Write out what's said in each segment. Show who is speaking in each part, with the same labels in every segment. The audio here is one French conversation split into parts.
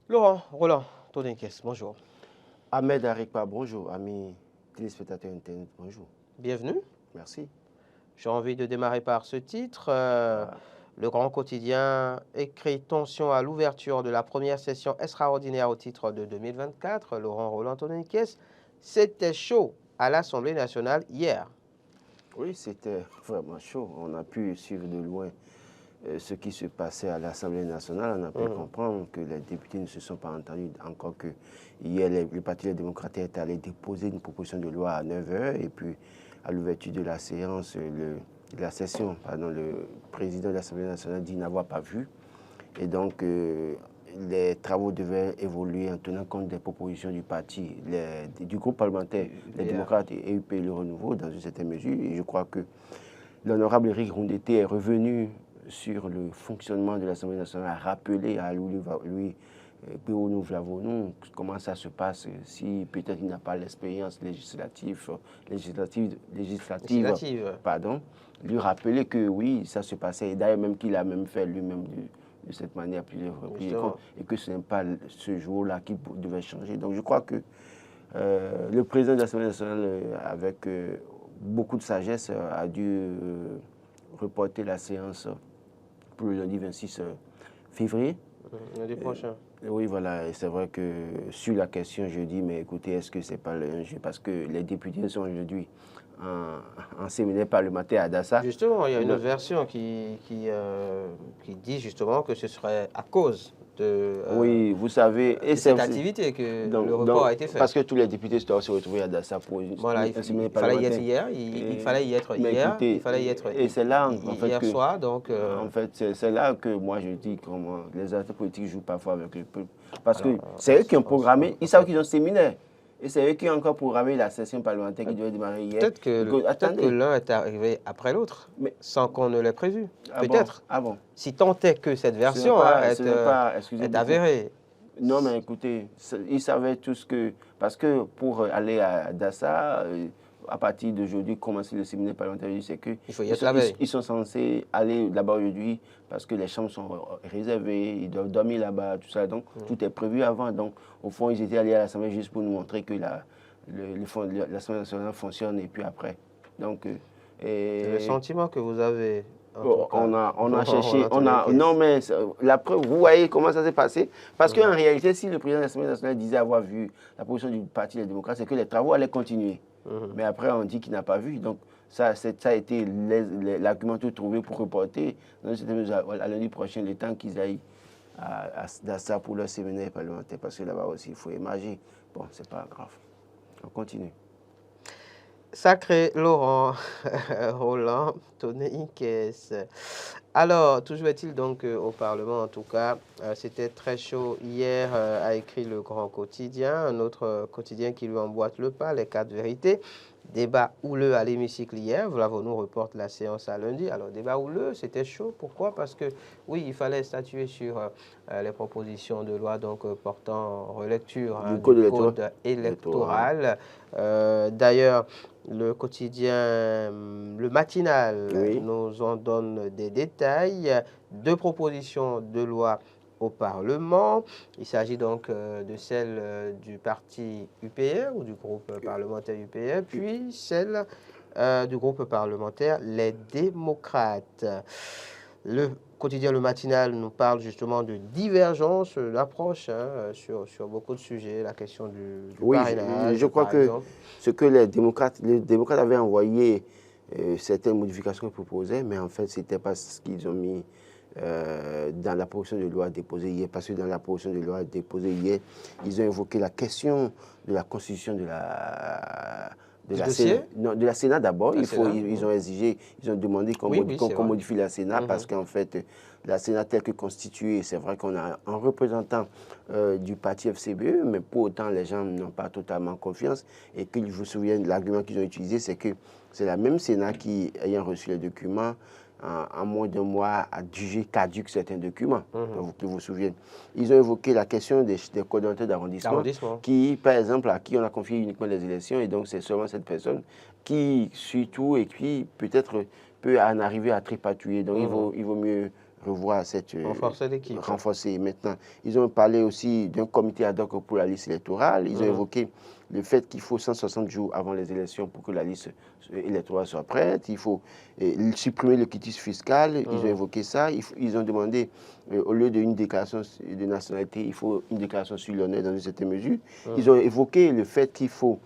Speaker 1: Laurent, Roland, Todenkes, bonjour.
Speaker 2: Ahmed Arikpa, bonjour. Amis téléspectateurs Internet, bonjour.
Speaker 1: Bienvenue.
Speaker 2: Merci.
Speaker 1: J'ai envie de démarrer par ce titre.
Speaker 2: Ah,
Speaker 1: Le Grand Quotidien écrit tension à l'ouverture de la première session extraordinaire au titre de 2024. Laurent Roland Todenkes, c'était chaud à l'Assemblée nationale hier.
Speaker 2: oui, c'était vraiment chaud. On a pu suivre de loin ce qui se passait à l'Assemblée nationale. On a pu comprendre que les députés ne se sont pas entendus. Encore que hier, le Parti démocrate est allé déposer une proposition de loi à 9 heures. Et puis, à l'ouverture de la séance, de la session, pardon, le président de l'Assemblée nationale dit n'avoir pas vu. Et donc, les travaux devaient évoluer en tenant compte des propositions du parti, du groupe parlementaire, les démocrates et UP Le Renouveau, dans une certaine mesure. Et je crois que l'honorable Eric Rondeté est revenu sur le fonctionnement de l'Assemblée nationale, a rappelé à lui Péonou Vlavonou, comment ça se passe, si peut-être il n'a pas l'expérience législative, pardon, lui rappeler que oui, ça se passait, et d'ailleurs même qu'il a même fait lui-même de cette manière plusieurs reprises, et que ce n'est pas ce jour-là qui devait changer. Donc je crois que le président de l'Assemblée nationale, avec beaucoup de sagesse, a dû reporter la séance pour le lundi 26 février.
Speaker 1: Lundi prochain.
Speaker 2: Oui, voilà, et c'est vrai que sur la question, je dis, mais écoutez, est-ce que c'est pas un jeu? Parce que les députés sont aujourd'hui en séminaire parlementaire à Dassa.
Speaker 1: Justement, il y a une version qui dit justement que ce serait à cause de,
Speaker 2: oui, vous savez,
Speaker 1: de cette activité que le report a été fait.
Speaker 2: Parce que tous les députés doivent se retrouver à Dassa pour
Speaker 1: voilà,
Speaker 2: un séminaire
Speaker 1: parlementaire.
Speaker 2: Il
Speaker 1: fallait y être
Speaker 2: mais
Speaker 1: hier,
Speaker 2: écoutez,
Speaker 1: il fallait y être
Speaker 2: et c'est là, en fait,
Speaker 1: hier soir. Donc,
Speaker 2: en fait, c'est là que moi je dis comment les acteurs politiques jouent parfois avec le peuple. Parce que c'est eux qui ont programmé, ils savent qu'ils ont un séminaire. Et c'est eux qui ont encore programmé la session parlementaire qui devait démarrer hier.
Speaker 1: Peut-être que l'un est arrivé après l'autre, sans qu'on ne l'ait prévu. Peut-être.
Speaker 2: Ah bon.
Speaker 1: Si tant est que cette version est avérée.
Speaker 2: Non, mais écoutez, ils savaient tous que... Parce que pour aller à Dassa, à partir d'aujourd'hui, commencer le séminaire parlementaire, c'est que ils sont censés aller là-bas aujourd'hui parce que les chambres sont réservées, ils doivent dormir là-bas, tout ça. Donc, tout est prévu avant. Donc, au fond, ils étaient allés à l'Assemblée juste pour nous montrer que l'Assemblée nationale fonctionne et puis après. Donc,
Speaker 1: c'est le sentiment que vous avez.
Speaker 2: On a cherché, non mais la preuve, vous voyez comment ça s'est passé. Parce qu'en réalité, si le président de l'Assemblée nationale disait avoir vu la position du Parti des démocrates, c'est que les travaux allaient continuer. Mais après, on dit qu'il n'a pas vu. Donc, ça a été l'argument tout trouvé pour reporter à lundi prochain le temps qu'ils aillent à Dassa pour leur séminaire parlementaire. Parce que là-bas aussi, il faut émerger. Bon, c'est pas grave. On continue.
Speaker 1: Sacré Laurent Roland Todenkes. Alors, toujours est-il donc au Parlement, en tout cas, c'était très chaud hier, a écrit le Grand Quotidien, un autre quotidien qui lui emboîte le pas, les 4 vérités. Débat houleux à l'hémicycle hier, Vlavonou reporte la séance à lundi. Alors, débat houleux, c'était chaud. Pourquoi? Parce que, oui, il fallait statuer sur les propositions de loi donc, portant relecture du code électoral. D'ailleurs, le quotidien, le matinal, nous en donne des détails. 2 propositions de loi au Parlement. Il s'agit donc de celle du parti UPR ou du groupe parlementaire UPR, puis celle du groupe parlementaire Les Démocrates. Le quotidien Le Matinal nous parle justement de divergence d'approche sur beaucoup de sujets, la question du parrainage.
Speaker 2: Je crois que ce que les démocrates avaient envoyé certaines modifications proposées, mais en fait, ce n'était pas ce qu'ils ont mis dans la proposition de loi déposée hier, parce que dans la proposition de loi déposée hier, ils ont évoqué la question de la constitution de la Sénat d'abord. Ils ont exigé, ils ont demandé qu'on modifie la Sénat parce qu'en fait, la Sénat telle que constituée, c'est vrai qu'on a un représentant du parti FCBE, mais pour autant, les gens n'ont pas totalement confiance. Et que je vous souviens, l'argument qu'ils ont utilisé, c'est que c'est la même Sénat qui, ayant reçu les documents, en moins d'un mois, a jugé caduque certains documents, pour que vous vous souvenez. Ils ont évoqué la question des coordonnateurs d'arrondissement, qui, par exemple, à qui on a confié uniquement les élections, et donc c'est seulement cette personne qui suit tout et qui peut-être peut en arriver à tripatouiller. Donc il vaut mieux revoir cette...
Speaker 1: renforcer l'équipe.
Speaker 2: Renforcer maintenant. Ils ont parlé aussi d'un comité ad hoc pour la liste électorale. Ils ont évoqué le fait qu'il faut 160 jours avant les élections pour que la liste électorale soit prête. Il faut supprimer le quitus fiscal. Ils ont évoqué ça. Ils ont demandé, au lieu d'une déclaration de nationalité, il faut une déclaration sur l'honneur dans une certaine mesure. Ils ont évoqué le fait qu'il faut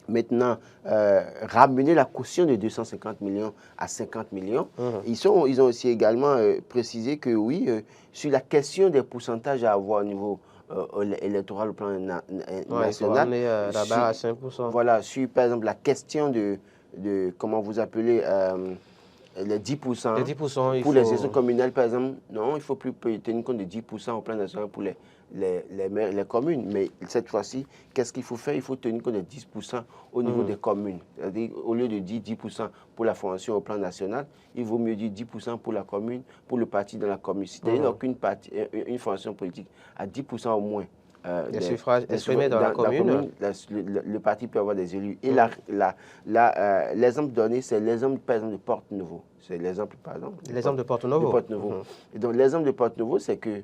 Speaker 2: maintenant ramener la caution de 250 millions à 50 millions. Ils ont aussi également précisé que oui, sur la question des pourcentages à avoir au niveau électoral au plan national.
Speaker 1: Il faut ramener la barre à 5%.
Speaker 2: Voilà, sur par exemple la question de comment vous appelez les 10%.
Speaker 1: Les 10%,
Speaker 2: pour les élections communales, par exemple, non, il ne faut plus tenir compte de 10% au plan national pour les communes. Mais cette fois-ci, qu'est-ce qu'il faut faire? Il faut tenir compte de 10% au niveau des communes. C'est-à-dire, au lieu de dire 10% pour la formation au plan national, il vaut mieux dire 10% pour la commune, pour le parti dans la commune. C'est-à-dire une formation politique à 10% au moins.
Speaker 1: Les suffrages exprimés dans la commune.
Speaker 2: Le parti peut avoir des élus. Et l'exemple donné, c'est l'exemple, par exemple, de Porte-Nouveau. C'est l'exemple, pardon.
Speaker 1: L'exemple de Porte-Nouveau.
Speaker 2: Et donc, l'exemple de Porte-Nouveau, c'est que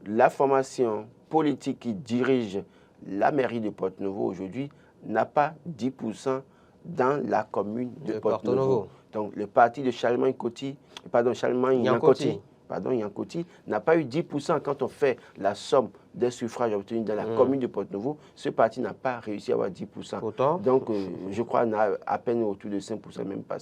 Speaker 2: la formation politique qui dirige la mairie de Porte-Nouveau aujourd'hui n'a pas 10% dans la commune de Porte-Nouveau. Donc, le parti de Charlemagne-Yankoti n'a pas eu 10% quand on fait la somme des suffrages obtenus dans la commune de Porte-Nouveau. Ce parti n'a pas réussi à avoir 10%.
Speaker 1: Pourtant,
Speaker 2: donc, je crois qu'on a à peine autour de 5%, même pas.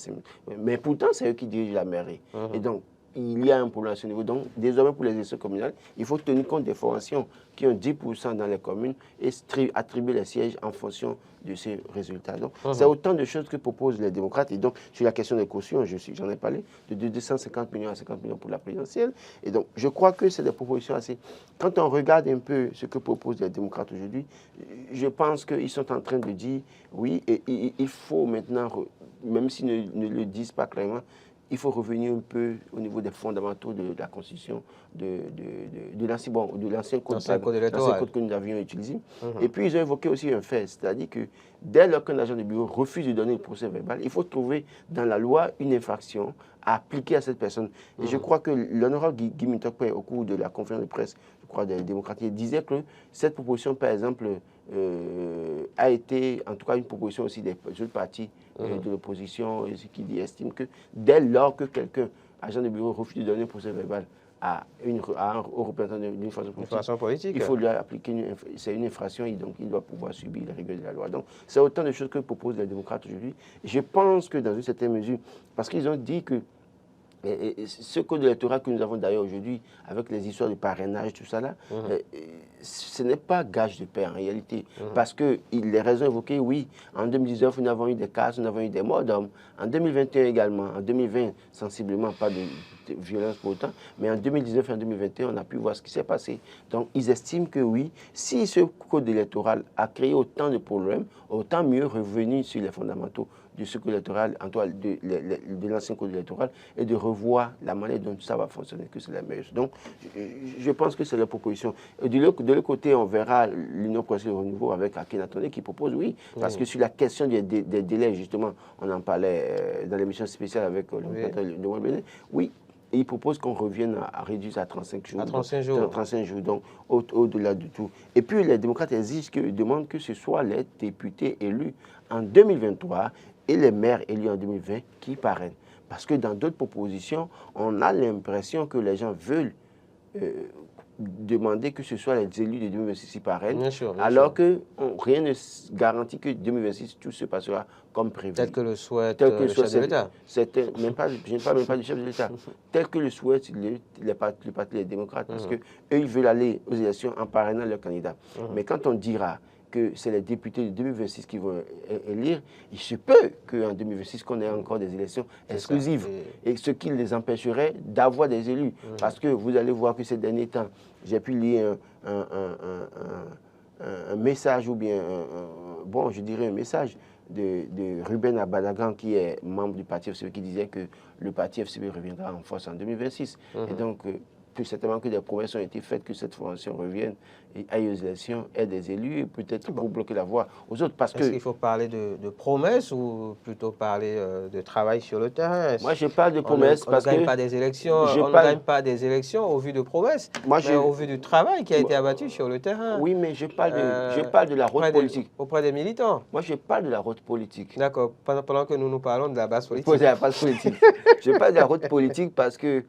Speaker 2: Mais pourtant, c'est eux qui dirigent la mairie. Et donc, il y a un problème à ce niveau. Donc, désormais, pour les élections communales, il faut tenir compte des formations qui ont 10% dans les communes et attribuer les sièges en fonction de ces résultats. Donc, c'est autant de choses que proposent les démocrates. Et donc, sur la question des cautions, j'en ai parlé, de 250 millions à 50 millions pour la présidentielle. Et donc, je crois que c'est des propositions assez... Quand on regarde un peu ce que proposent les démocrates aujourd'hui, je pense qu'ils sont en train de dire, oui, et il faut maintenant, même s'ils ne le disent pas clairement, il faut revenir un peu au niveau des fondamentaux de la Constitution, de l'ancien code que nous avions utilisé. Et puis, ils ont évoqué aussi un fait, c'est-à-dire que dès lors qu'un agent de bureau refuse de donner le procès verbal, il faut trouver dans la loi une infraction à appliquer à cette personne. Et je crois que l'honorable Guy Mintokwe, au cours de la conférence de presse, je crois, des démocrates, disait que cette proposition, par exemple, a été, en tout cas, une proposition aussi des autres partis de l'opposition, qui estiment que dès lors que quelqu'un, agent de bureau, refuse de donner un procès verbal à un représentant d'une façon politique, il faut lui appliquer c'est une infraction et donc il doit pouvoir subir les règles de la loi. Donc, c'est autant de choses que proposent les démocrates aujourd'hui. Je pense que dans une certaine mesure, parce qu'ils ont dit que ce code électoral que nous avons d'ailleurs aujourd'hui, avec les histoires de parrainage, tout ça là, ce n'est pas gage de paix en réalité. Parce que les raisons évoquées, oui, en 2019, nous avons eu des cas, nous avons eu des morts d'hommes. En 2021 également, en 2020, sensiblement, pas de violence pour autant, mais en 2019 et en 2021, on a pu voir ce qui s'est passé. Donc, ils estiment que oui, si ce code électoral a créé autant de problèmes, autant mieux revenir sur les fondamentaux de ce code électoral, en tout cas de l'ancien code électoral, et de revoir la manière dont ça va fonctionner, que c'est la meilleure. Donc, je pense que c'est la proposition. De l'autre côté, on verra l'Union progressiste de renouveau avec Akhenaton qui propose, oui, parce que sur la question des délais, justement, on en parlait dans l'émission spéciale avec le président de Wembélé, oui, et il propose qu'on revienne à réduire à 35 jours.
Speaker 1: À 35 jours.
Speaker 2: 35 jours, donc au-delà de tout. Et puis les démocrates demandent que ce soit les députés élus en 2023 et les maires élus en 2020 qui parrainent. Parce que dans d'autres propositions, on a l'impression que les gens veulent demander que ce soit les élus de 2026 qui parrainent, alors que rien ne garantit que 2026, tout se passera comme prévu.
Speaker 1: Tel que le souhaite le chef de l'État.
Speaker 2: Je ne parle même pas du chef de l'État. Tel que le souhaite le parti des démocrates, parce qu'eux, ils veulent aller aux élections en parrainant leurs candidats. Mais quand on dira que c'est les députés de 2026 qui vont élire, il se peut qu'en 2026, qu'on ait encore des élections exclusives. Et ce qui les empêcherait d'avoir des élus. Parce que vous allez voir que ces derniers temps, j'ai pu lire un message, ou bien, je dirais un message de Ruben Abadagan, qui est membre du parti FCP, qui disait que le parti FCP reviendra en force en 2026. Et donc, que certainement que des promesses ont été faites, que cette formation revienne et aille aux élections, ait des élus, et peut-être pour bloquer la voie aux autres. Parce
Speaker 1: Est-ce qu'il faut parler de promesses ou plutôt parler de travail sur le terrain?
Speaker 2: Moi, je parle de promesses
Speaker 1: parce que on ne gagne pas des élections, on ne gagne pas des élections au vu de promesses, mais au vu du travail qui a été abattu sur le terrain.
Speaker 2: Oui, mais je parle de la route politique.
Speaker 1: Auprès des militants.
Speaker 2: Moi, je parle de la route politique.
Speaker 1: D'accord, pendant que nous parlons de la base politique.
Speaker 2: De la base politique. Je parle de la route politique parce que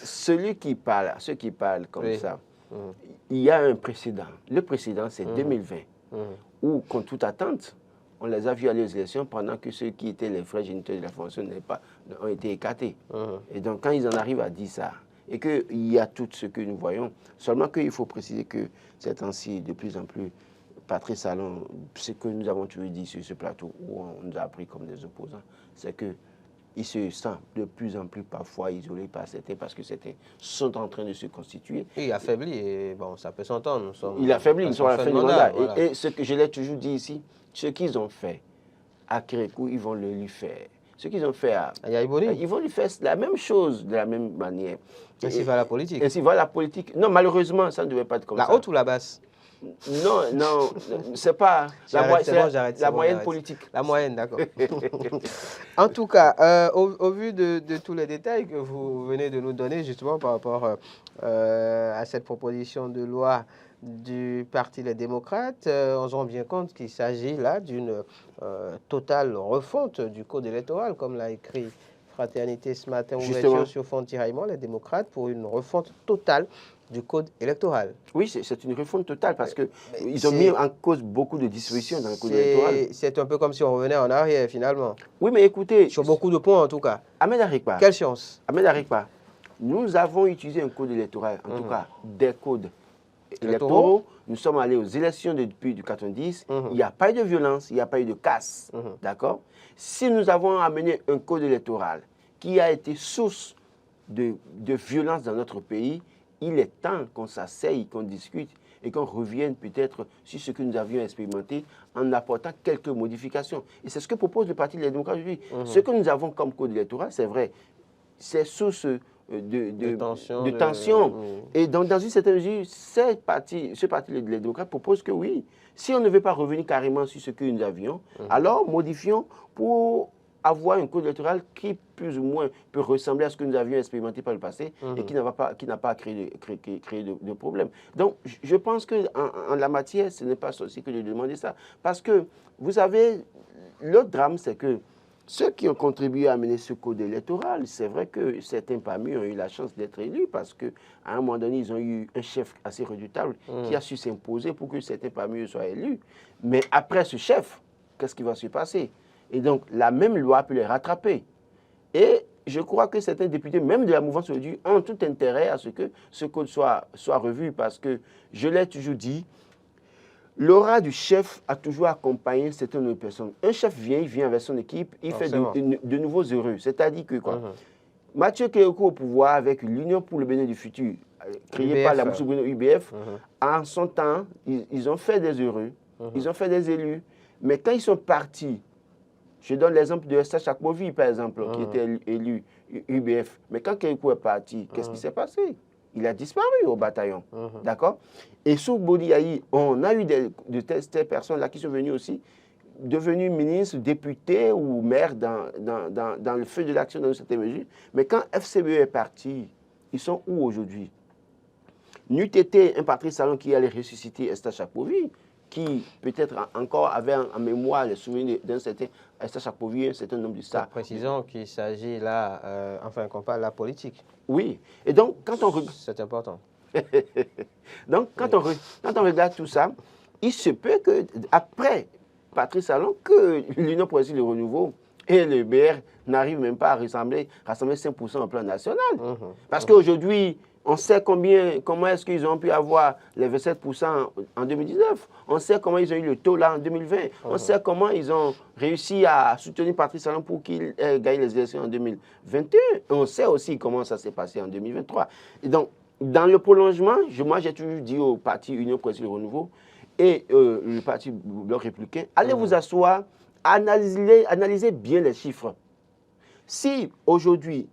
Speaker 2: ceux qui parlent comme ça, il y a un précédent. Le précédent, c'est 2020, où, contre toute attente, on les a vus aller aux élections pendant que ceux qui étaient les vrais géniteurs de la formation ont été écartés. Et donc, quand ils en arrivent à dire ça, et qu'il y a tout ce que nous voyons, seulement qu'il faut préciser que ces temps-ci, de plus en plus, Patrice Talon, ce que nous avons toujours dit sur ce plateau, où on nous a appris comme des opposants, c'est qu'ils se sentent de plus en plus parfois isolés par certains, parce que certains sont en train de se constituer.
Speaker 1: Il affaiblit, et bon, ça peut s'entendre.
Speaker 2: Il affaiblit, ils sont à la fin du mandat. Voilà. Et ce que je l'ai toujours dit ici, ce qu'ils ont fait à Kérékou, ils vont le lui faire. Ce qu'ils ont fait à
Speaker 1: Yaïboni,
Speaker 2: ils vont lui faire la même chose de la même manière.
Speaker 1: Ainsi va la politique.
Speaker 2: Ainsi va la politique. Non, malheureusement, ça ne devait pas être comme ça.
Speaker 1: La haute ou la basse?
Speaker 2: Non, c'est pas la moyenne politique.
Speaker 1: La moyenne, d'accord. En tout cas, au vu de tous les détails que vous venez de nous donner, justement par rapport à cette proposition de loi du Parti Les Démocrates, on se rend bien compte qu'il s'agit là d'une totale refonte du code électoral, comme l'a écrit Fraternité ce matin, ouverture sur fond de tiraillement, les démocrates, pour une refonte totale du code électoral.
Speaker 2: Oui, c'est une refonte totale parce qu'ils ont mis en cause beaucoup de dispositions dans le code électoral.
Speaker 1: C'est un peu comme si on revenait en arrière finalement.
Speaker 2: Oui, mais écoutez...
Speaker 1: Sur beaucoup de points en tout cas.
Speaker 2: Ahmed Arikpa.
Speaker 1: Quelle chance.
Speaker 2: Ahmed Arikpa, nous avons utilisé un code électoral, en tout cas des codes électoraux. Nous sommes allés aux élections depuis du 90. Il n'y a pas eu de violence, il n'y a pas eu de casse. D'accord? Si nous avons amené un code électoral qui a été source de violence dans notre pays, il est temps qu'on s'asseye, qu'on discute et qu'on revienne peut-être sur ce que nous avions expérimenté en apportant quelques modifications. Et c'est ce que propose le Parti des démocrates aujourd'hui. Ce que nous avons comme code électoral, c'est vrai, c'est source de tension. Et donc, dans une certaine mesure, ce parti des démocrates propose que oui, si on ne veut pas revenir carrément sur ce que nous avions, alors modifions pour avoir un code électoral qui, plus ou moins, peut ressembler à ce que nous avions expérimenté par le passé et qui n'a pas créé de problème. Donc, je pense qu'en la matière, ce n'est pas ceci que de demander ça. Parce que, vous savez, l'autre drame, c'est que ceux qui ont contribué à amener ce code électoral, c'est vrai que certains parmi eux ont eu la chance d'être élus parce qu'à un moment donné, ils ont eu un chef assez redoutable qui a su s'imposer pour que certains parmi eux soient élus. Mais après ce chef, qu'est-ce qui va se passer? Et donc, la même loi peut les rattraper. Et je crois que certains députés, même de la mouvance aujourd'hui, ont tout intérêt à ce que ce code soit revu parce que, je l'ai toujours dit, l'aura du chef a toujours accompagné certaines personnes. Un chef il vient avec son équipe, il fait de nouveaux heureux. C'est-à-dire que quoi? Mathieu Kérékou au pouvoir avec l'Union pour le Bénin du futur, créée par la Moussoubrino UBF, en son temps, ils ont fait des heureux, ils ont fait des élus. Mais quand ils sont partis, je donne l'exemple de Esther Chakmovi, par exemple, qui était élu UBF. Mais quand Kérékou est parti, qu'est-ce qui s'est passé? Il a disparu au bataillon. D'accord? Et sous Bodiaï, on a eu de telles personnes-là qui sont venues aussi, devenues ministres, députés ou maires dans le feu de l'action dans une certaine mesure. Mais quand FCBE est parti, ils sont où aujourd'hui? N'eût été un Patrice Talon qui allait ressusciter Esther Chakmovi, qui peut-être encore avait en mémoire le souvenir d'un certain Esther Chakmovi, un certain nombre de ça.
Speaker 1: Précisons qu'il s'agit là, enfin qu'on parle de la politique.
Speaker 2: Oui, et donc quand on...
Speaker 1: C'est important.
Speaker 2: Donc quand on regarde tout ça, il se peut qu'après Patrice Talon, que l'Union progressiste le renouveau et le BR n'arrivent même pas à rassembler 5% au plan national. Parce qu'aujourd'hui, on sait comment est-ce qu'ils ont pu avoir les 27% en 2019. On sait comment ils ont eu le taux là en 2020. On sait comment ils ont réussi à soutenir Patrice Talon pour qu'il gagne les élections en 2021. Et on sait aussi comment ça s'est passé en 2023. Et donc, dans le prolongement, moi j'ai toujours dit au parti Union progressiste le renouveau et le parti Bloc républicain, allez vous asseoir, analysez bien les chiffres. Si aujourd'hui,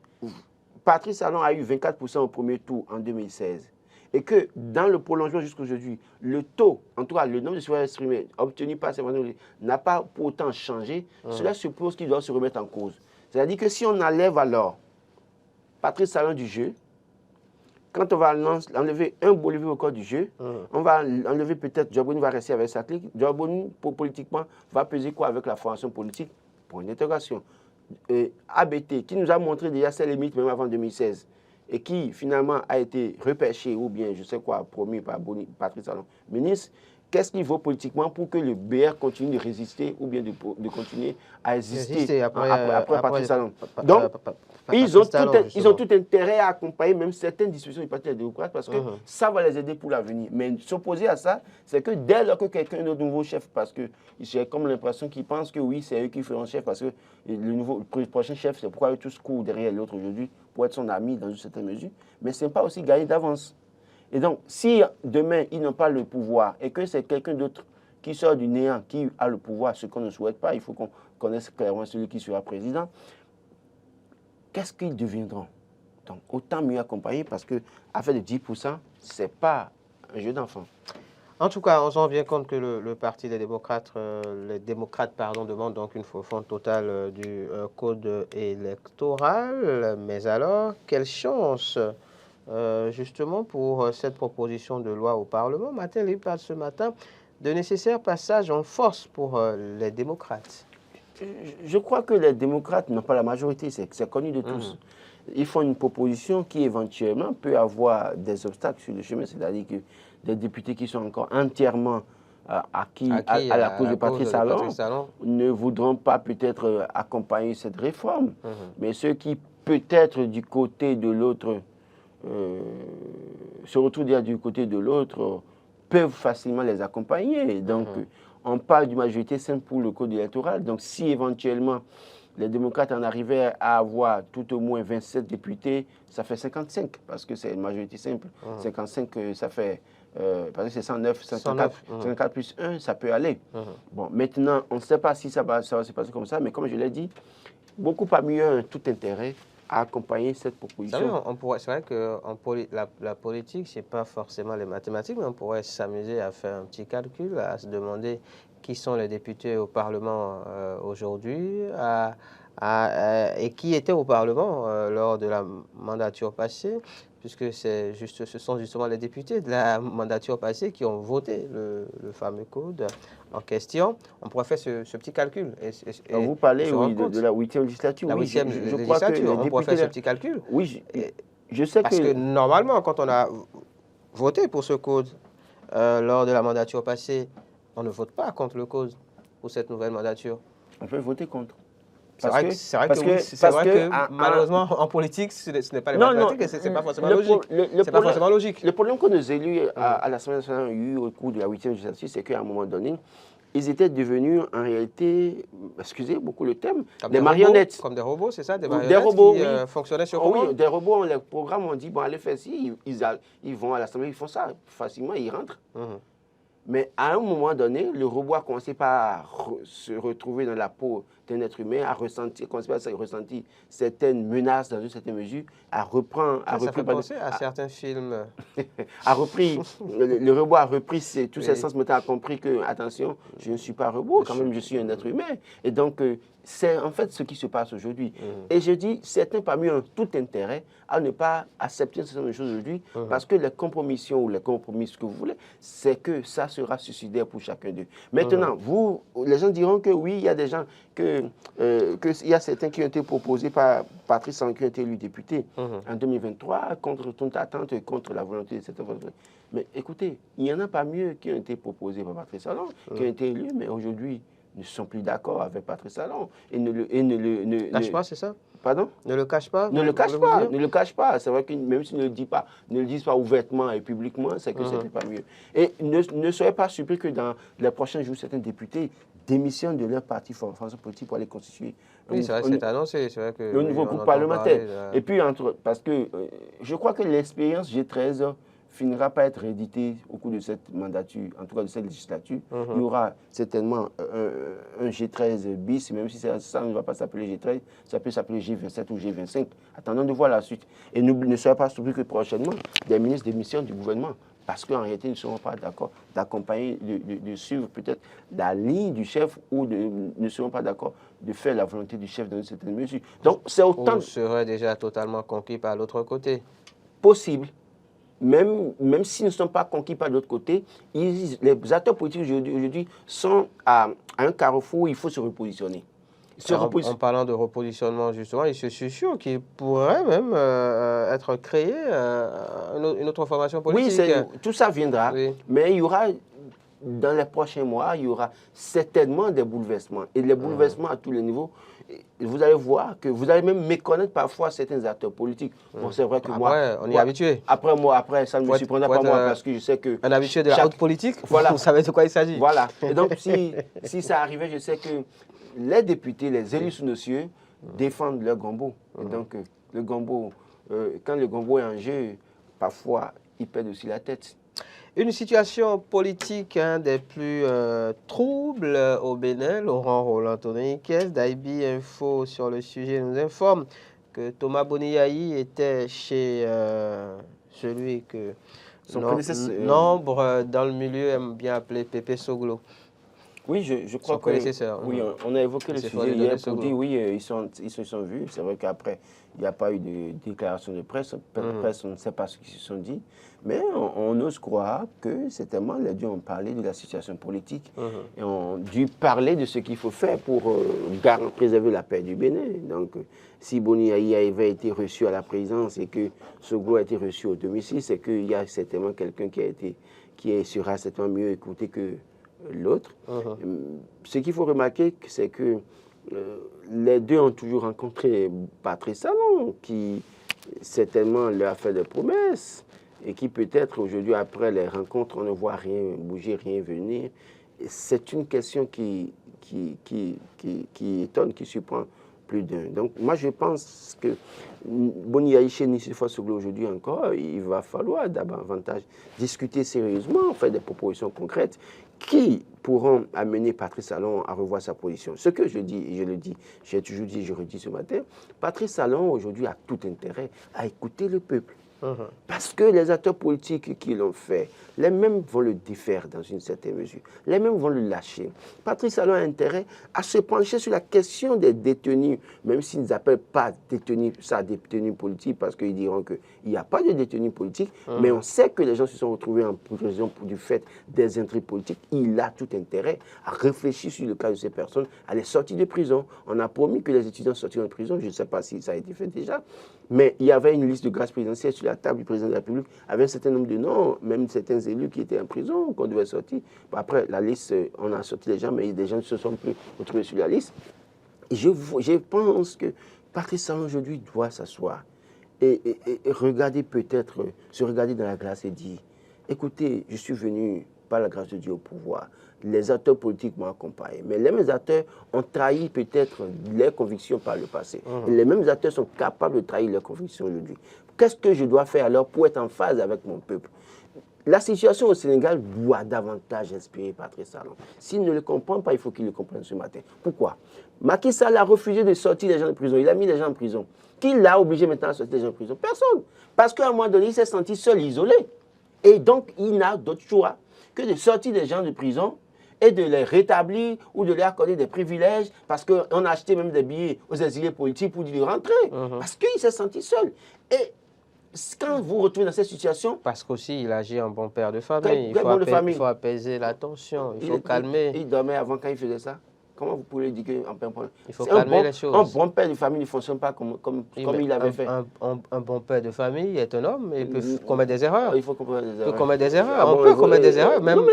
Speaker 2: Patrice Talon a eu 24% au premier tour en 2016 et que dans le prolongement jusqu'à aujourd'hui, le taux, en tout cas le nombre de suffrages exprimés obtenus par ces vendeurs n'a pas pour autant changé, cela suppose qu'il doit se remettre en cause. C'est-à-dire que si on enlève alors Patrice Talon du jeu, quand on va enlever un Bolivier au corps du jeu, on va enlever peut-être, Diabouni va rester avec sa clique, Diabouni, politiquement, va peser quoi avec la formation politique? Pour une interrogation. ABT, qui nous a montré déjà ses limites même avant 2016, et qui finalement a été repêché, ou bien, je sais quoi, promis par Patrice Talon, ministre, qu'est-ce qu'il vaut politiquement pour que le BR continue de résister, ou bien de continuer à exister après Patrice Talon? Donc, ils ont tout intérêt à accompagner même certaines discussions du Parti démocrate parce que ça va les aider pour l'avenir. Mais s'opposer à ça, c'est que dès lors que quelqu'un de nouveau chef, parce que j'ai comme l'impression qu'ils pensent que oui, c'est eux qui feront chef, parce que le prochain chef, c'est pourquoi eux tous courent derrière l'autre aujourd'hui pour être son ami dans une certaine mesure. Mais ce n'est pas aussi gagner d'avance. Et donc, si demain, ils n'ont pas le pouvoir et que c'est quelqu'un d'autre qui sort du néant, qui a le pouvoir, ce qu'on ne souhaite pas, il faut qu'on connaisse clairement celui qui sera président. Qu'est-ce qu'ils deviendront? Donc, autant mieux accompagner parce qu'à de 10%, ce n'est pas un jeu d'enfant.
Speaker 1: En tout cas, on se rend bien compte que le Parti des démocrates, demandent donc une refonte totale du code électoral. Mais alors, quelle chance justement pour cette proposition de loi au Parlement? Matin, parle ce matin de nécessaires passages en force pour les démocrates.
Speaker 2: Je crois que les démocrates n'ont pas la majorité, c'est connu de tous. Ils font une proposition qui éventuellement peut avoir des obstacles sur le chemin, c'est-à-dire que des députés qui sont encore entièrement acquis à la cause de Patrice Talon ne voudront pas peut-être accompagner cette réforme. Mais ceux qui peut-être du côté de l'autre se retrouvent du côté de l'autre peuvent facilement les accompagner. Donc, on parle d'une majorité simple pour le code électoral. Donc, si éventuellement les démocrates en arrivaient à avoir tout au moins 27 députés, ça fait 55, parce que c'est une majorité simple. 55, ça fait, parce que c'est 109, 54 plus 1, ça peut aller. Bon, maintenant, on ne sait pas si ça va se passer comme ça, mais comme je l'ai dit, beaucoup parmi eux ont tout intérêt à accompagner cette proposition.
Speaker 1: C'est vrai que la politique, ce n'est pas forcément les mathématiques, mais on pourrait s'amuser à faire un petit calcul, à se demander qui sont les députés au Parlement aujourd'hui et qui étaient au Parlement lors de la mandature passée, puisque ce sont justement les députés de la mandature passée qui ont voté le fameux code en question. On pourrait faire ce petit calcul.
Speaker 2: Vous parlez de la 8e législature.
Speaker 1: La 8e législature, on pourrait faire ce petit calcul.
Speaker 2: Oui, je sais
Speaker 1: parce que normalement, quand on a voté pour ce code lors de la mandature passée, on ne vote pas contre le code pour cette nouvelle mandature.
Speaker 2: On peut voter contre.
Speaker 1: C'est vrai que malheureusement, en politique, ce n'est pas les mathématiques et ce n'est pas forcément logique. C'est pas forcément logique.
Speaker 2: Le problème que nos élus à l'Assemblée nationale ont eu au cours de la 8e législature, c'est qu'à un moment donné, ils étaient devenus en réalité, excusez beaucoup le terme, des marionnettes.
Speaker 1: Comme des robots, c'est ça? Des marionnettes qui fonctionnaient sur commande?
Speaker 2: Oui, des robots, les programmes ont dit, bon, allez faire ci, ils vont à l'Assemblée, ils font ça, facilement, ils rentrent. Mais à un moment donné, le robot a commencé par se retrouver dans la peau d'un être humain, a ressenti certaines menaces dans une certaine mesure, ça
Speaker 1: fait penser à certains films.
Speaker 2: Le robot a repris tous ses sens, mais a compris que, attention, je ne suis pas un robot, quand même, je suis un être humain. Et donc, c'est en fait ce qui se passe aujourd'hui. Et je dis, certains parmi eux ont tout intérêt à ne pas accepter ce genre de choses aujourd'hui, parce que les compromissions ou les compromis, ce que vous voulez, c'est que ça sera suicidaire pour chacun d'eux. Maintenant, les gens diront que oui, il y a des gens, il y a certains qui ont été proposés par Patrice Talon, qui ont été élus députés en 2023, contre toute attente, contre la volonté de certains. Mais écoutez, il y en a pas mieux qui ont été proposés par Patrice Talon, qui ont été élus, mais aujourd'hui ne sont plus d'accord avec Patrice Talon et ne
Speaker 1: cache pas, c'est ça?
Speaker 2: Pardon?
Speaker 1: Ne le cache pas?
Speaker 2: Ne le cache pas, ne le cache pas. C'est vrai que même s'ils ne le disent pas ouvertement et publiquement, c'est que c'était pas mieux. Et ne soyez pas surpris que dans les prochains jours, certains députés démissionnent de leur parti formation politique pour aller constituer.
Speaker 1: Oui, c'est vrai que c'est annoncé. C'est vrai que
Speaker 2: le nouveau groupe parlementaire. Et puis, parce que je crois que l'expérience G13 finira par être réédité au cours de cette mandature, en tout cas de cette législature. Il y aura certainement un G13 bis, même si ça ne va pas s'appeler G13, ça peut s'appeler G27 ou G25. Attendons de voir la suite. Et ne soyez pas surpris que prochainement, des ministres démissionnent du gouvernement. Parce qu'en réalité, ils ne seront pas d'accord d'accompagner, de suivre peut-être la ligne du chef ou ne seront pas d'accord de faire la volonté du chef dans une certaine mesure. Donc, c'est autant...
Speaker 1: Ou serait déjà totalement conquis par l'autre côté.
Speaker 2: Possible. Même s'ils ne sont pas conquis par l'autre côté, les acteurs politiques aujourd'hui sont à un carrefour où il faut se repositionner.
Speaker 1: En parlant de repositionnement, justement, il se susurre qu'il pourrait même être créé une autre formation politique.
Speaker 2: Oui, tout ça viendra, oui. Mais il y aura, dans les prochains mois, il y aura certainement des bouleversements. Et les bouleversements à tous les niveaux, vous allez voir que vous allez même méconnaître parfois certains acteurs politiques. Bon, c'est vrai que
Speaker 1: après, on y est habitué.
Speaker 2: Après, ça ne me surprendra pas moi parce que je sais que...
Speaker 1: Un habitué de la haute politique, voilà. Vous savez de quoi il s'agit.
Speaker 2: Voilà. Et donc, si ça arrivait, je sais que les députés, les élus sous nos cieux, défendent leur gombo. Et donc, le gombo, quand le gombo est en jeu, parfois, ils perdent aussi la tête.
Speaker 1: Une situation politique des plus troubles au Bénin. Laurent Roland Tononiquez d'IB Info sur le sujet nous informe que Thomas Boniaï était chez celui que nombre dans le milieu aime bien appeler Pépé Soglo.
Speaker 2: Oui, je crois que oui, on a évoqué le sujet hier pour dire oui, ils se sont vus. C'est vrai qu'après, il n'y a pas eu de déclaration de presse. Presse, on ne sait pas ce qu'ils se sont dit. Mais on ose croire que certainement les deux ont parlé de la situation politique et ont dû parler de ce qu'il faut faire pour préserver la paix du Bénin. Donc, si Boniaï avait été reçu à la présidence et que Soglo a été reçu au domicile, c'est qu'il y a certainement quelqu'un qui sera certainement mieux écouté que l'autre. Ce qu'il faut remarquer, c'est que les deux ont toujours rencontré Patrice Talon, qui certainement leur a fait des promesses et qui peut-être aujourd'hui, après les rencontres, on ne voit rien bouger, rien venir. C'est une question qui étonne, qui surprend plus d'un. Donc moi je pense que Boniaï chez Nicéphore Soglo aujourd'hui encore, il va falloir davantage discuter sérieusement, faire des propositions concrètes qui pourront amener Patrice Talon à revoir sa position. Ce que je dis, et je le dis, j'ai toujours dit, je redis ce matin, Patrice Talon aujourd'hui a tout intérêt à écouter le peuple. Parce que les acteurs politiques qui l'ont fait, les mêmes vont le défaire dans une certaine mesure. Les mêmes vont le lâcher. Patrice Talon a intérêt à se pencher sur la question des détenus, même s'ils n'appellent pas détenus, ça détenus politiques, parce qu'ils diront qu'il n'y a pas de détenus politiques, mais on sait que les gens se sont retrouvés en prison du fait des intrigues politiques. Il a tout intérêt à réfléchir sur le cas de ces personnes, à les sortir de prison. On a promis que les étudiants sortiront de prison, je ne sais pas si ça a été fait déjà, mais il y avait une liste de grâce présidentielle sur la table du président de la République avec un certain nombre de noms, même certains élus qui étaient en prison, qu'on devait sortir. Après, la liste, on a sorti les gens, mais des gens ne se sont plus retrouvés sur la liste. Et je pense que Patrice Talon aujourd'hui doit s'asseoir et regarder peut-être, se regarder dans la glace et dire, écoutez, je suis venu par la grâce de Dieu au pouvoir. Les acteurs politiques m'ont accompagné. Mais les mêmes acteurs ont trahi peut-être leurs convictions par le passé. Et les mêmes acteurs sont capables de trahir leurs convictions aujourd'hui. Qu'est-ce que je dois faire alors pour être en phase avec mon peuple? La situation au Sénégal doit davantage inspirer Patrice Talon. S'il ne le comprend pas, il faut qu'il le comprenne ce matin. Pourquoi? Macky Sall a refusé de sortir les gens de prison. Il a mis les gens en prison. Qui l'a obligé maintenant à sortir les gens de prison? Personne. Parce qu'à un moment donné, il s'est senti seul, isolé. Et donc, il n'a d'autre choix que de sortir les gens de prison et de les rétablir ou de leur accorder des privilèges parce qu'on a acheté même des billets aux exilés politiques pour dire de rentrer. Parce qu'il s'est senti seul. Et quand vous vous retrouvez dans cette situation...
Speaker 1: Parce qu'aussi, il agit en bon père de famille. Il faut apaiser la tension, il faut calmer.
Speaker 2: Il dormait avant quand il faisait ça. Comment vous pouvez dire qu'un père...
Speaker 1: Il faut calmer les choses.
Speaker 2: Un bon père de famille ne fonctionne pas comme il avait fait.
Speaker 1: Un bon père de famille est un homme et il peut commettre des erreurs.
Speaker 2: Il faut commettre des erreurs.
Speaker 1: Il peut commettre des erreurs. On peut commettre des erreurs.
Speaker 2: Non,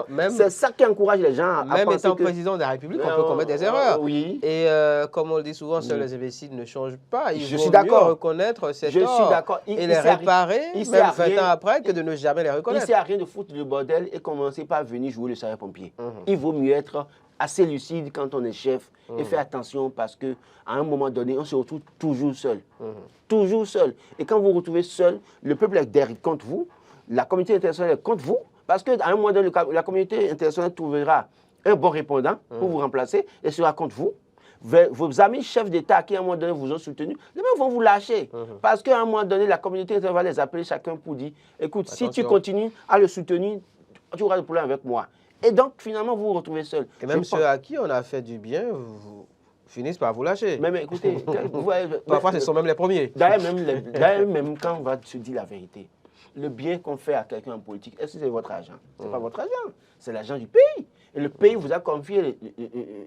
Speaker 2: mais c'est ça qui encourage les gens à
Speaker 1: même étant président de la République, on peut commettre des erreurs.
Speaker 2: Oui.
Speaker 1: Et comme on le dit souvent, seuls les imbéciles ne changent pas. Il
Speaker 2: je
Speaker 1: vaut
Speaker 2: suis
Speaker 1: mieux
Speaker 2: d'accord.
Speaker 1: Reconnaître ces
Speaker 2: torts. Je suis d'accord.
Speaker 1: Et les réparer, même 20 ans après, que de ne jamais les reconnaître.
Speaker 2: Il ne sert à rien de foutre le bordel et commencer par venir jouer le sapeur-pompier. Il vaut mieux être assez lucide quand on est chef et faire attention parce qu'à un moment donné, on se retrouve toujours seul. Toujours seul. Et quand vous vous retrouvez seul, le peuple est derrière contre vous. la communauté internationale est contre vous, parce qu'à un moment donné, la communauté internationale trouvera un bon répondant pour vous remplacer et sera contre vous. Vos amis chefs d'État qui, à un moment donné, vous ont soutenu, les mêmes vont vous lâcher. Parce qu'à un moment donné, la communauté internationale va les appeler chacun pour dire, écoute, si tu continues à le soutenir, tu auras des problèmes avec moi. Et donc, finalement, vous vous retrouvez seul.
Speaker 1: Et même ceux à qui on a fait du bien finissent par vous lâcher.
Speaker 2: Mais écoutez,
Speaker 1: parfois ce sont même les premiers.
Speaker 2: D'ailleurs, même quand on va se dire la vérité, le bien qu'on fait à quelqu'un en politique, est-ce que c'est votre argent? Ce n'est pas votre argent, c'est l'argent du pays. Et le pays vous a confié,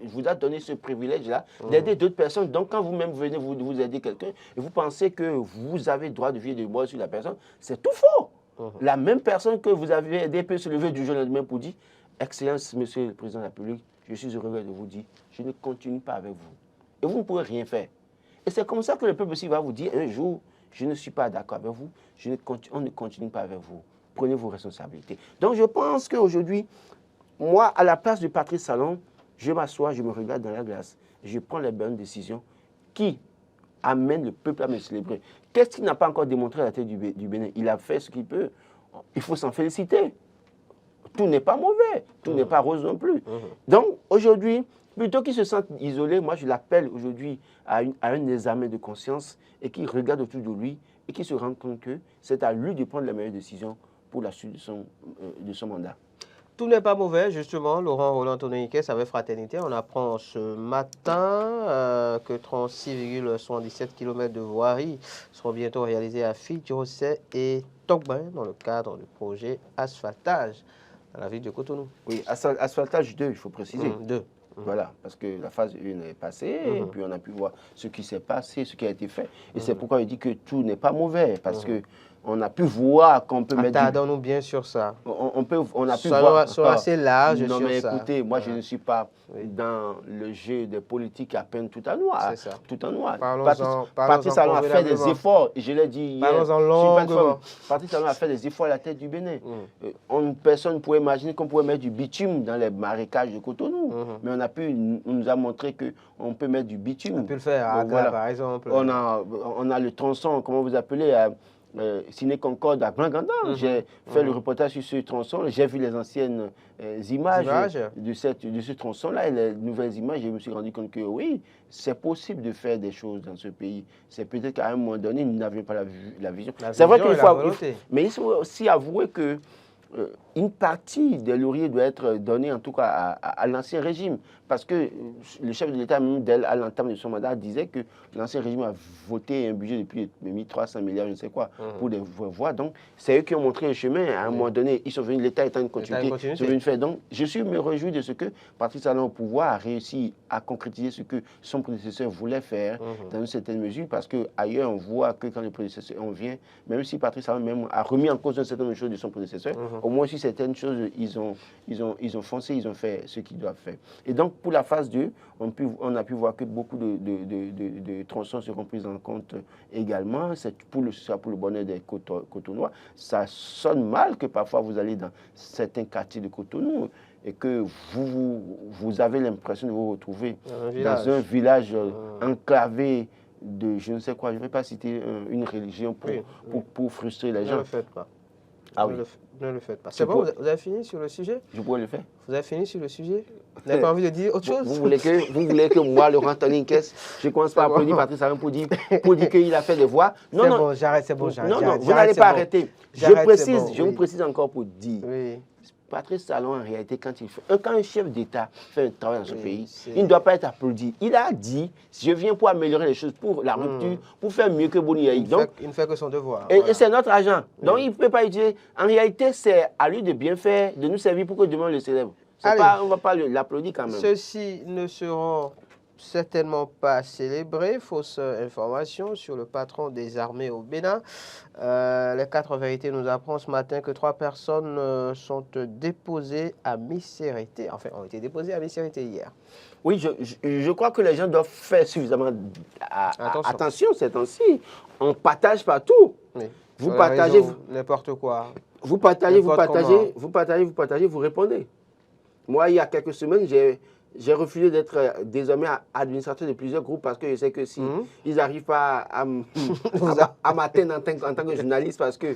Speaker 2: vous a donné ce privilège-là d'aider d'autres personnes. Donc, quand vous-même venez vous aider quelqu'un et vous pensez que vous avez le droit de vie et de mort sur la personne, c'est tout faux. La même personne que vous avez aidé peut se lever du jour au lendemain pour dire, Excellence, Monsieur le Président de la République, je suis heureux de vous dire, je ne continue pas avec vous. Et vous ne pourrez rien faire. Et c'est comme ça que le peuple aussi va vous dire, un jour, je ne suis pas d'accord avec vous, on ne continue pas avec vous. Prenez vos responsabilités. Donc, je pense qu'aujourd'hui, moi, à la place de Patrice Talon, je m'assois, je me regarde dans la glace, je prends les bonnes décisions qui amènent le peuple à me célébrer. Qu'est-ce qu'il n'a pas encore démontré à la tête du Bénin? Il a fait ce qu'il peut. Il faut s'en féliciter. Tout n'est pas mauvais, tout n'est pas rose non plus. Donc, aujourd'hui, plutôt qu'il se sente isolé, moi, je l'appelle aujourd'hui à un examen de conscience et qu'il regarde autour de lui et qu'il se rende compte que c'est à lui de prendre les meilleures décisions pour la suite de son mandat.
Speaker 1: Tout n'est pas mauvais, justement. Laurent Roland Tononiquès avec Fraternité. On apprend ce matin que 36,77 km de voirie seront bientôt réalisés à Fidjosé et Togbain dans le cadre du projet asphaltage dans la ville de Cotonou.
Speaker 2: Oui, asphaltage 2, il faut préciser.
Speaker 1: 2.
Speaker 2: Voilà, parce que la phase 1 est passée, et puis on a pu voir ce qui s'est passé, ce qui a été fait. Et c'est pourquoi je dis que tout n'est pas mauvais, parce que on a pu voir qu'on peut mettre...
Speaker 1: Attardons-nous bien sur ça.
Speaker 2: On a pu voir...
Speaker 1: Soit assez large
Speaker 2: non,
Speaker 1: sur
Speaker 2: mais
Speaker 1: ça.
Speaker 2: écoutez, moi je ne suis pas dans le jeu des politiques à peine tout en noir.
Speaker 1: C'est ça.
Speaker 2: Tout en noir.
Speaker 1: Patrice
Speaker 2: Talon a fait des efforts, je l'ai dit hier.
Speaker 1: Parlons-en longuement.
Speaker 2: Patrice Talon a fait des efforts à la tête du Bénin. Personne ne pouvait imaginer qu'on pouvait mettre du bitume dans les marécages de Cotonou. Mais on nous a montré qu'on peut mettre du bitume.
Speaker 1: On peut le faire à Agra, par exemple.
Speaker 2: On a le tronçon, comment vous appelez, Ciné Concorde à Blanc-Gandan. J'ai fait le reportage sur ce tronçon. J'ai vu les anciennes images de ce tronçon-là et les nouvelles images. Je me suis rendu compte que oui, c'est possible de faire des choses dans ce pays. C'est peut-être qu'à un moment donné, nous n'avions pas la vision. C'est vrai qu'il faut... Mais il faut aussi avouer que une partie des lauriers doit être donnée en tout cas à l'ancien régime. Parce que le chef de l'État, même à l'entame de son mandat, disait que l'ancien régime a voté un budget depuis 1300 milliards, je ne sais quoi, pour des voies. Donc, c'est eux qui ont montré le chemin. À un moment donné, ils sont venus, l'État étant une continuité, ils sont venus faire. Donc, je me réjouis de ce que Patrice Talon au pouvoir a réussi à concrétiser ce que son prédécesseur voulait faire dans une certaine mesure. Parce qu'ailleurs, on voit que quand le prédécesseur vient, même si Patrice Talon même a remis en cause un certain nombre de choses de son prédécesseur, au moins sur certaines choses, ils ont foncé, ils ont fait ce qu'ils doivent faire. Et donc, pour la phase 2, on a pu voir que beaucoup de tronçons seront pris en compte également. C'est pour le bonheur des Cotonois. Ça sonne mal que parfois vous allez dans certains quartiers de Cotonou et que vous avez l'impression de vous retrouver dans un village enclavé de je ne sais quoi. Je ne vais pas citer une religion pour frustrer les gens.
Speaker 1: Ne le faites pas.
Speaker 2: Ah oui.
Speaker 1: Ne le faites pas. C'est bon, vous avez fini sur le sujet?
Speaker 2: Je pourrais le faire.
Speaker 1: Vous avez fini sur le sujet? Vous n'avez pas envie de dire autre chose?
Speaker 2: Vous voulez que moi, Laurent Tononiquès, je commence par applaudir Patrice Talon pour dire qu'il a fait des voix? Non,
Speaker 1: non. Bon, j'arrête, c'est bon, j'arrête.
Speaker 2: Non, vous n'allez pas arrêter. Je vous précise encore pour dire.
Speaker 1: Oui.
Speaker 2: Patrice Talon, en réalité, quand un chef d'État fait un travail dans ce pays, il ne doit pas être applaudi. Il a dit, je viens pour améliorer les choses, pour la rupture, pour faire mieux que Boni Yahi. Donc,
Speaker 1: il ne fait que son devoir.
Speaker 2: Et c'est notre argent. Donc, il ne peut pas utiliser. En réalité, c'est à lui de bien faire, de nous servir pour que demain on le célèbre. On ne va pas l'applaudir quand même.
Speaker 1: Ceux-ci ne seront certainement pas célébrés. Fausse information sur le patron des armées au Bénin. Les 4 vérités nous apprennent ce matin que 3 personnes sont déposées à Misérité. Enfin, ont été déposées à Misérité hier.
Speaker 2: Oui, je crois que les gens doivent faire suffisamment attention ces temps-ci. On partage partout.
Speaker 1: Oui.
Speaker 2: Vous partagez
Speaker 1: n'importe quoi.
Speaker 2: Vous partagez, vous répondez. Moi, il y a quelques semaines, j'ai j'ai refusé d'être désormais administrateur de plusieurs groupes parce que je sais que si ils n'arrivent pas à m'atteindre en tant que journaliste parce que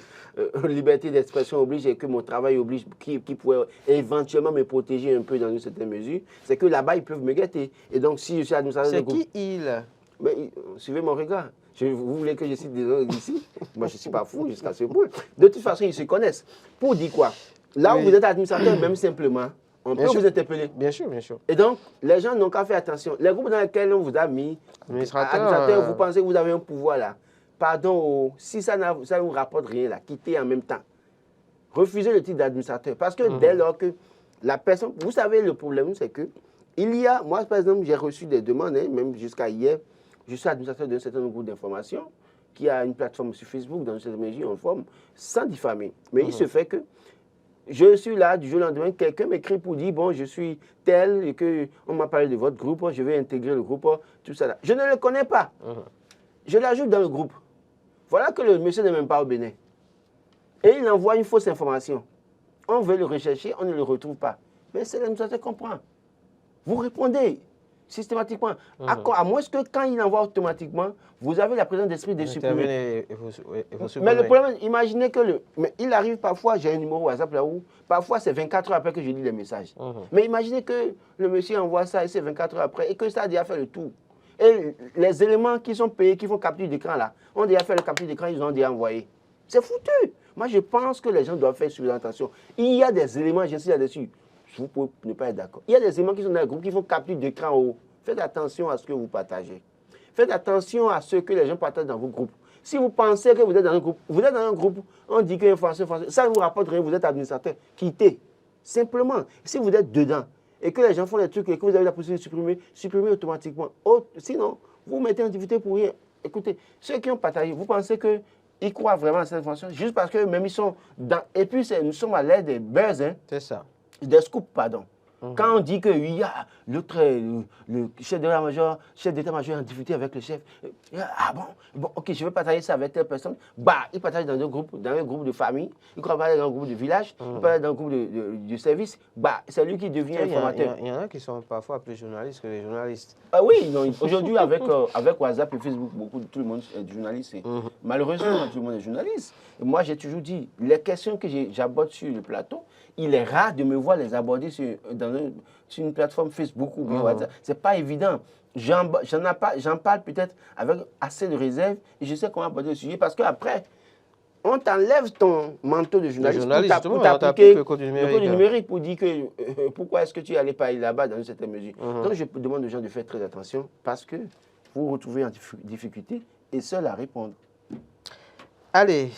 Speaker 2: liberté d'expression oblige et que mon travail oblige, qui pourrait éventuellement me protéger un peu dans une certaine mesure, c'est que là-bas, ils peuvent me guetter. Et donc, si je suis administrateur de groupe...
Speaker 1: C'est qui il?
Speaker 2: Mais, suivez mon regard. Vous voulez que je cite des gens ici? Moi, je ne suis pas fou jusqu'à ce point. De toute façon, ils se connaissent. Pour dire quoi? Là où vous êtes administrateur, même simplement, on peut vous interpeller.
Speaker 1: Bien sûr, bien sûr.
Speaker 2: Et donc, les gens n'ont qu'à faire attention. Les groupes dans lesquels on vous a mis, administrateur, vous pensez que vous avez un pouvoir là. Pardon, si ça ne vous rapporte rien là, quittez en même temps. Refusez le titre d'administrateur. Parce que dès lors que la personne... Vous savez, le problème, c'est que il y a... Moi, par exemple, j'ai reçu des demandes, même jusqu'à hier. Je suis administrateur d'un certain groupe d'information qui a une plateforme sur Facebook, dans une certaine mesure, en forme, sans diffamer. Mais il se fait que je suis là, du jour au lendemain, quelqu'un m'écrit pour dire, bon, je suis tel, et qu'on m'a parlé de votre groupe, je vais intégrer le groupe, tout ça là. Je ne le connais pas. Je l'ajoute dans le groupe. Voilà que le monsieur n'est même pas au Bénin. Et il envoie une fausse information. On veut le rechercher, on ne le retrouve pas. Mais c'est l'administrateur qui comprend. Vous répondez systématiquement. À moins que quand il envoie automatiquement, vous avez la présence d'esprit de supprimer. Mais le problème, imaginez que il arrive parfois, j'ai un numéro WhatsApp là où, parfois c'est 24 heures après que je lis les messages. Mais imaginez que le monsieur envoie ça et c'est 24 heures après et que ça a déjà fait le tour. Et les éléments qui sont payés, qui font capture d'écran là, ont déjà fait le capture d'écran, ils ont déjà envoyé. C'est foutu. Moi, je pense que les gens doivent faire suffisamment attention. Il y a des éléments, j'insiste là-dessus. Vous pouvez ne pas être d'accord. Il y a des éléments qui sont dans le groupe qui font capture d'écran en haut. Faites attention à ce que vous partagez. Faites attention à ce que les gens partagent dans vos groupes. Si vous pensez que vous êtes dans un groupe, on dit que information, ça ne vous rapporte rien, vous êtes administrateur, quittez. Simplement, si vous êtes dedans et que les gens font des trucs et que vous avez la possibilité de supprimer, supprimez automatiquement. Sinon, vous mettez en difficulté pour rien. Écoutez, ceux qui ont partagé, vous pensez qu'ils croient vraiment à cette information juste parce que même ils sont dans... Et puis, nous sommes à l'ère des buzz, hein.
Speaker 1: C'est ça.
Speaker 2: Des scoops, pardon. Quand on dit qu'il y a le chef d'état-major en difficulté avec le chef, ah bon, ok, je vais partager ça avec telle personne, bah, il partage dans un groupe de famille, il partage dans un groupe de village, il partage dans un groupe de service, bah, c'est lui qui devient informateur.
Speaker 1: Il y en a qui sont parfois plus journalistes que les journalistes.
Speaker 2: Ah oui, aujourd'hui avec WhatsApp et Facebook, tout le monde est journaliste. Malheureusement, tout le monde est journaliste. Et moi, j'ai toujours dit, les questions que j'aborde sur le plateau, il est rare de me voir les aborder sur une plateforme Facebook ou WhatsApp. Ce n'est pas évident. J'en parle peut-être avec assez de réserve et je sais comment aborder le sujet parce qu'après, on t'enlève ton manteau de journaliste pour t'appliquer le code du numérique pour dire que pourquoi est-ce que tu n'allais pas aller là-bas dans une certaine mesure. Donc je demande aux gens de faire très attention parce que vous vous retrouvez en difficulté et seul à répondre.
Speaker 1: Allez.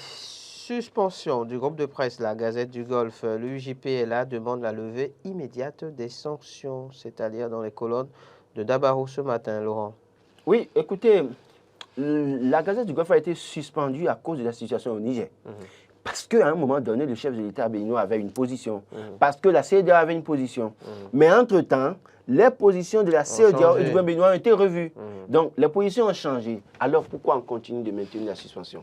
Speaker 1: Suspension du groupe de presse La Gazette du Golfe. L'UJPLA demande la levée immédiate des sanctions, c'est-à-dire dans les colonnes de Dabarou ce matin, Laurent.
Speaker 2: Oui, écoutez, la Gazette du Golfe a été suspendue à cause de la situation au Niger. Parce qu'à un moment donné, le chef de l'État béninois avait une position. Parce que la CEDEAO avait une position. Mais entre-temps, les positions de la CEDEAO et du gouvernement béninois ont été revues. Donc, les positions ont changé. Alors, pourquoi on continue de maintenir la suspension?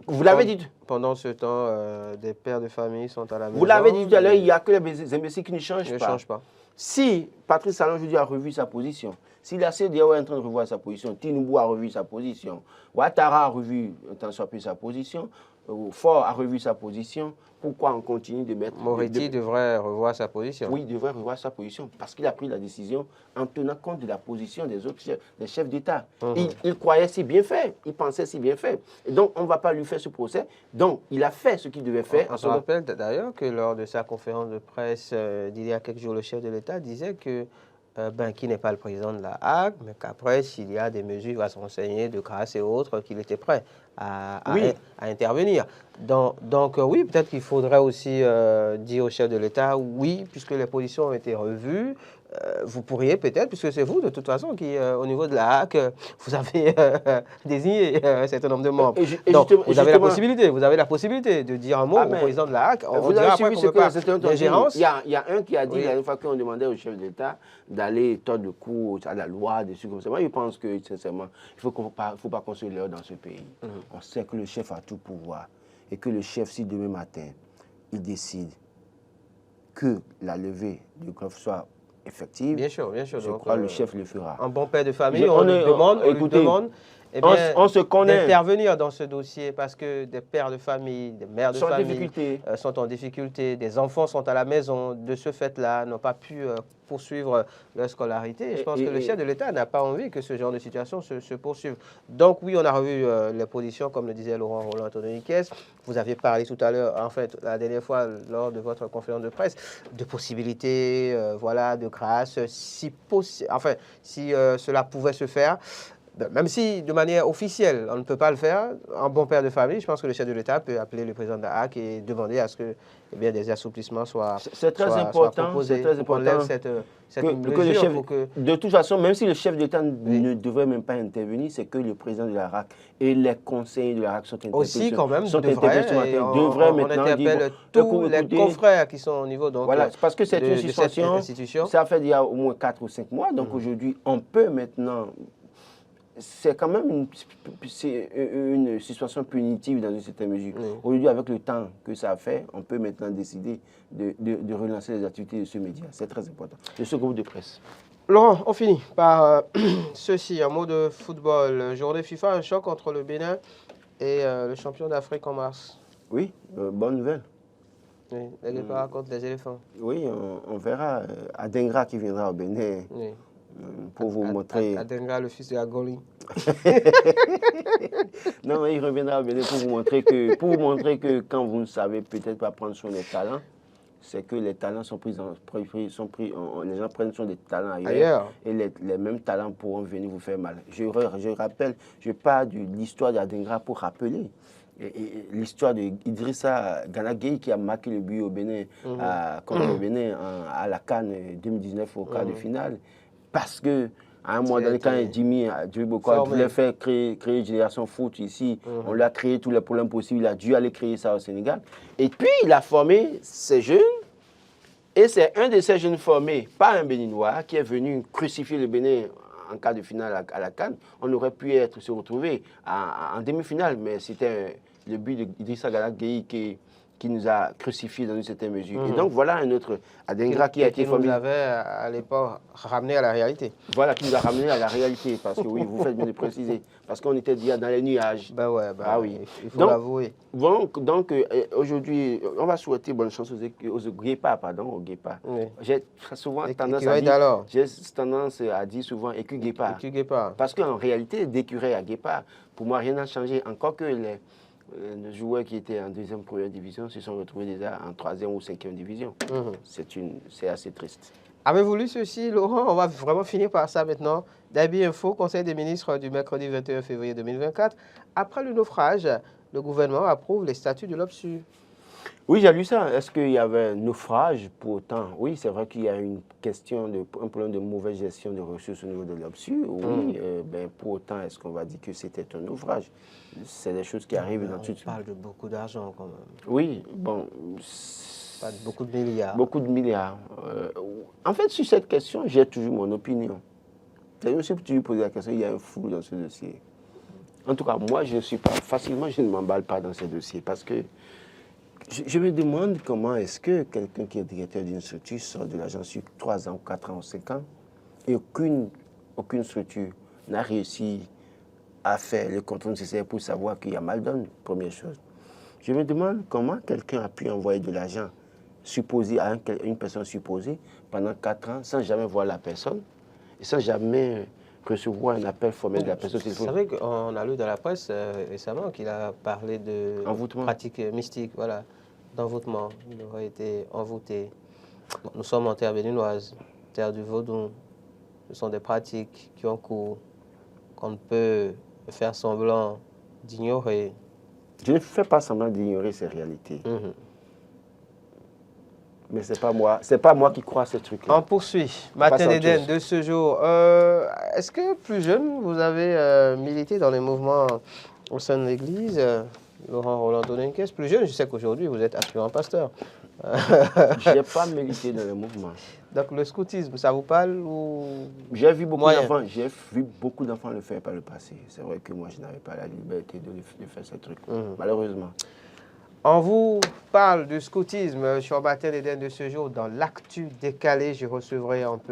Speaker 2: Vous l'avez dit.
Speaker 1: Pendant ce temps, des pères de famille sont à la maison.
Speaker 2: Vous l'avez dit tout à l'heure, il n'y a que les imbéciles qui ne changent pas. Si Patrice Talon aujourd'hui a revu sa position, si la CEDEAO est en train de revoir sa position, Tinubu a revu sa position, Ouattara a revu sa position, Faure a revu sa position, pourquoi on continue de mettre...
Speaker 1: Moretti devrait revoir sa position.
Speaker 2: Oui, il devrait revoir sa position parce qu'il a pris la décision en tenant compte de la position des autres chefs d'État. Il croyait si bien fait, il pensait si bien fait. Et donc, on ne va pas lui faire ce procès. Donc, il a fait ce qu'il devait faire.
Speaker 1: On se rappelle d'ailleurs que lors de sa conférence de presse d'il y a quelques jours, le chef de l'État disait que qui n'est pas le président de la Hague, mais qu'après, s'il y a des mesures, il va se renseigner de grâce et autres, qu'il était prêt à intervenir. Donc oui, peut-être qu'il faudrait aussi dire au chef de l'État, oui, puisque les positions ont été revues, vous pourriez peut-être, puisque c'est vous de toute façon qui, au niveau de la Hague, vous avez désigné un certain nombre de membres. Donc vous avez la possibilité de dire un mot au président de la Hague.
Speaker 2: Vous avez suivi ce que il y a un qui a dit, une fois qu'on demandait au chef de l'État d'aller tordre le cou à la loi, des trucs comme ça. Moi, je pense que, sincèrement, il ne faut pas construire l'heure dans ce pays. On sait que le chef a tout pouvoir et que le chef, si demain matin, il décide que la levée du greffe soit effective,
Speaker 1: Bien sûr, bien sûr.
Speaker 2: je
Speaker 1: Donc,
Speaker 2: crois que le chef le fera.
Speaker 1: Un bon père de famille,
Speaker 2: Je-
Speaker 1: on lui
Speaker 2: écoutez,
Speaker 1: demande eh bien,
Speaker 2: on se connaît.
Speaker 1: d'intervenir dans ce dossier parce que des pères de famille, des mères de
Speaker 2: Sont en
Speaker 1: famille
Speaker 2: difficulté.
Speaker 1: sont en difficulté, des enfants sont à la maison, de ce fait-là, n'ont pas pu poursuivre leur scolarité. Et je pense que le chef de l'État n'a pas envie que ce genre de situation se poursuive. Donc oui, on a revu les positions, comme le disait Laurent Roland Anthony-Niquez. Vous aviez parlé tout à l'heure, en fait, la dernière fois, lors de votre conférence de presse, de possibilités, voilà, de grâce, si cela pouvait se faire. Même si de manière officielle, on ne peut pas le faire, un bon père de famille, je pense que le chef de l'État peut appeler le président de la HAC et demander à ce que des assouplissements soient proposés.
Speaker 2: C'est très important
Speaker 1: cette
Speaker 2: que le chef, de toute façon, même si le chef de l'État ne devrait même pas intervenir, c'est que le président de la RAC et les conseillers de la RAC sont interpellés.
Speaker 1: Aussi, quand même,
Speaker 2: devraient
Speaker 1: on interpelle tous les confrères qui sont au niveau donc,
Speaker 2: voilà, parce que c'est une
Speaker 1: institution.
Speaker 2: Ça fait il y a au moins 4 ou 5 mois, donc aujourd'hui, on peut maintenant... C'est quand même une situation punitive dans une certaine mesure. Aujourd'hui, avec le temps que ça a fait, on peut maintenant décider de relancer les activités de ce média. C'est très important. De ce groupe de presse.
Speaker 1: Laurent, on finit par ceci, un mot de football. Journée FIFA, un choc entre le Bénin et le champion d'Afrique en mars.
Speaker 2: Oui, bonne nouvelle.
Speaker 1: Oui, les guépards contre les éléphants.
Speaker 2: Oui, on verra. Adengra qui viendra au Bénin. Oui. Pour vous montrer...
Speaker 1: Adenga, le fils de Agoli.
Speaker 2: Non, il reviendra au Bénin pour vous montrer que quand vous ne savez peut-être pas prendre soin des talents, c'est que les talents sont pris, les gens prennent soin des talents ailleurs. Et les mêmes talents pourront venir vous faire mal. Je rappelle, je parle de l'histoire d'Adengra pour rappeler l'histoire d'Idrissa Gana Gueye qui a marqué le but au Bénin, contre le Bénin à la CAN 2019 au quart de finale. Parce que à un moment donné, quand Jimmy Boko voulait faire créer Génération Foot ici, on lui a créé tous les problèmes possibles, il a dû aller créer ça au Sénégal. Et puis, il a formé ces jeunes, et c'est un de ces jeunes formés par un Béninois qui est venu crucifier le Bénin en quart de finale à la CAN. On aurait pu se retrouver en demi-finale, mais c'était le but d'Idrissa Gana Gueye qui nous a crucifiés dans une certaine mesure. Et donc, voilà un autre Adengra qui a été formé.
Speaker 1: Qui nous avait, à l'époque, ramené à la réalité.
Speaker 2: Voilà, qui nous a ramené à la réalité. Parce que oui, vous faites bien de préciser. Parce qu'on était déjà dans les nuages.
Speaker 1: Oui, il faut l'avouer.
Speaker 2: Donc aujourd'hui, on va souhaiter bonne chance aux guépards, aux guépards. Oui. J'ai souvent tendance à dire souvent écu guépard. Parce qu'en réalité, d'écureuil à guépard, pour moi, rien n'a changé. Encore que les joueurs qui étaient en deuxième, première division se sont retrouvés déjà en troisième ou cinquième division. C'est assez triste.
Speaker 1: Avez-vous lu ceci, Laurent? On va vraiment finir par ça maintenant. Dabi Info, Conseil des ministres du mercredi 21 février 2024. Après le naufrage, le gouvernement approuve les statuts de l'OPSU.
Speaker 2: Oui, j'ai lu ça. Est-ce qu'il y avait un naufrage pour autant? Oui, c'est vrai qu'il y a un problème de mauvaise gestion des ressources au niveau de l'OPSU. Oui, pour autant, est-ce qu'on va dire que c'était un naufrage? C'est des choses qui arrivent dans tout.
Speaker 1: On parle de beaucoup d'argent quand même.
Speaker 2: Oui, bon.
Speaker 1: Pas de beaucoup de milliards.
Speaker 2: Beaucoup de milliards. En fait, sur cette question, j'ai toujours mon opinion. Je me suis toujours posé la question, il y a un flou dans ce dossier. En tout cas, moi, je ne suis pas facilement, je ne m'emballe pas dans ces dossiers parce que je me demande comment est-ce que quelqu'un qui est directeur d'une structure sort de l'agence sur 3 ans, 4 ans ou 5 ans et aucune structure n'a réussi à faire le contrôle nécessaire pour savoir qu'il y a mal donne, première chose. Je me demande comment quelqu'un a pu envoyer de l'argent supposé à une personne supposée pendant 4 ans sans jamais voir la personne et sans jamais recevoir un appel formel de la personne.
Speaker 1: Vous savez qu'on a lu dans la presse récemment qu'il a parlé de pratiques mystiques, voilà, d'envoûtement. Il aurait été envoûté. Nous sommes en terre béninoise, terre du vaudou. Ce sont des pratiques qui ont cours, qu'on ne peut faire semblant d'ignorer.
Speaker 2: Je ne fais pas semblant d'ignorer ces réalités. Mais ce n'est pas moi qui crois à ces trucs-là.
Speaker 1: On poursuit. Matin d'Éden de ce jour. Est-ce que plus jeune, vous avez milité dans les mouvements au sein de l'Église, Laurent Roland Anthony-Niquez? Plus jeune, je sais qu'aujourd'hui, vous êtes aspirant pasteur.
Speaker 2: Je n'ai pas milité dans les mouvements.
Speaker 1: Donc le scoutisme, ça vous parle ou...
Speaker 2: J'ai vu beaucoup d'enfants le faire par le passé. C'est vrai que moi, je n'avais pas la liberté de faire ce truc, malheureusement.
Speaker 1: On vous parle du scoutisme sur Matin d'Éden de ce jour. Dans l'actu décalé, je recevrai en place